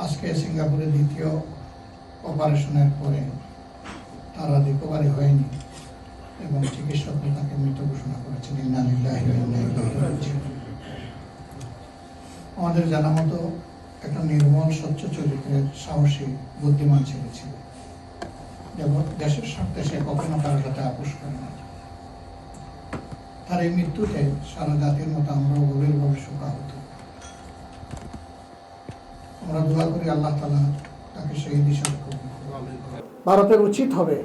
আজকে সিঙ্গাপুরে দ্বিতীয় অপারেশনের পরে তারা রিকভারি হয়নি এবং চিকিৎসকরা তাকে মৃত ঘোষণা করেছেন। ইন্না লিল্লাহি ওয়া ইন্না ইলাইহি রাজিউন। আমাদের জানা মতো একটা নির্মল স্বচ্ছ চরিত্রের সাহসী বুদ্ধিমান ছেলে ছিল। যেমন দেশের স্বার্থে সে কখনো কারোর সাথে আপোষ করে না। তার এই মৃত্যুতে সারা জাতির মতো আমরাও গভীরভাবে শোকাহত। আমরা দোয়া করি আল্লাহ তাআলা তাকে সেই দিশায় কবুল করুন। ভারতের উচিত হবে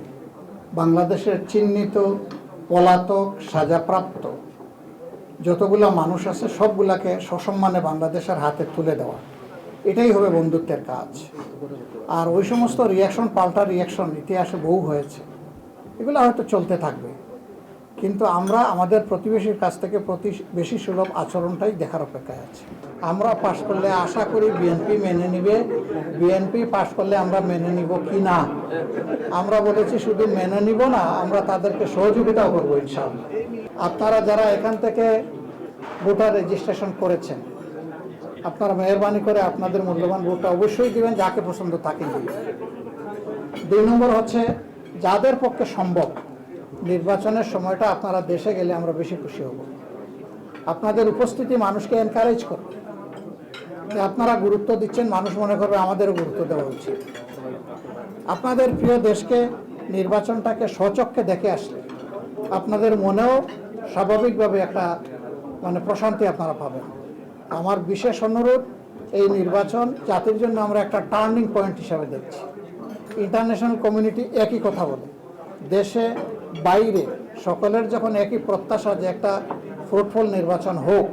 বাংলাদেশের চিহ্নিত পলাতক সাজাপ্রাপ্ত যতগুলা মানুষ আছে সবগুলাকে সসম্মানে বাংলাদেশের হাতে তুলে দেওয়া, এটাই হবে বন্ধুত্বের কাজ। আর ওই সমস্ত রিয়াকশন, পাল্টা রিয়াকশন ইতিহাসে বহু হয়েছে, এগুলো হয়তো চলতে থাকবে, কিন্তু আমরা আমাদের প্রতিবেশীর কাছ থেকে বেশি সুলভ আচরণটাই দেখার অপেক্ষায় আছি। আমরা পাশ করলে আশা করি বিএনপি মেনে নিবে। বিএনপি পাশ করলে আমরা মেনে নিব কি না, আমরা বলেছি শুধু মেনে নিব না, আমরা তাদেরকে সহযোগিতাও করবো ইনশাআল্লাহ। আপনারা যারা এখান থেকে ভোটার রেজিস্ট্রেশন করেছেন, আপনারা মেহরবানি করে আপনাদের মূল্যবান ভোটটা অবশ্যই দিবেন, যাকে পছন্দ তাকে দিবেন। 2 নম্বর হচ্ছে, যাদের পক্ষে সম্ভব নির্বাচনের সময়টা আপনারা দেশে গেলে আমরা বেশি খুশি হব। আপনাদের উপস্থিতি মানুষকে এনকারেজ করবে যে আপনারা গুরুত্ব দিচ্ছেন, মানুষ মনে করবে আমাদেরও গুরুত্ব দেওয়া উচিত। আপনাদের প্রিয় দেশকে, নির্বাচনটাকে স্বচক্ষে দেখে আসলে আপনাদের মনেও স্বাভাবিকভাবে একটা প্রশান্তি আপনারা পাবেন। আমার বিশেষ অনুরোধ, এই নির্বাচন জাতির জন্য আমরা একটা টার্নিং পয়েন্ট হিসাবে দেখছি। ইন্টারন্যাশনাল কমিউনিটি একই কথা বলে, দেশে বাইরে সকলের যখন একই প্রত্যাশা যে একটা ফ্রুটফুল নির্বাচন হোক,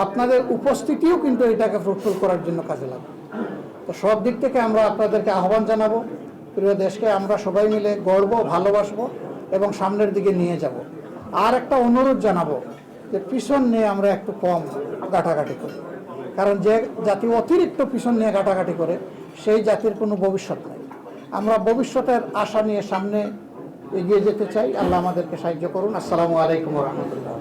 আপনাদের উপস্থিতিও কিন্তু এটাকে ফ্রুটফুল করার জন্য কাজে লাগবে। তো সব দিক থেকে আমরা আপনাদেরকে আহ্বান জানাবো, প্রিয় দেশকে আমরা সবাই মিলে গড়বো, ভালোবাসবো এবং সামনের দিকে নিয়ে যাব। আর একটা অনুরোধ জানাবো যে পিছন নিয়ে আমরা একটু কম ঘাটাঘাটি করি, কারণ যে জাতি অতিরিক্ত পিছন নিয়ে ঘাটাঘাটি করে সেই জাতির কোনো ভবিষ্যৎ নেই। আমরা ভবিষ্যতের আশা নিয়ে সামনে এগিয়ে যেতে চাই। আল্লাহ আমাদেরকে সাহায্য করুন। আসসালামু আলাইকুম ওয়া রাহমাতুল্লাহ।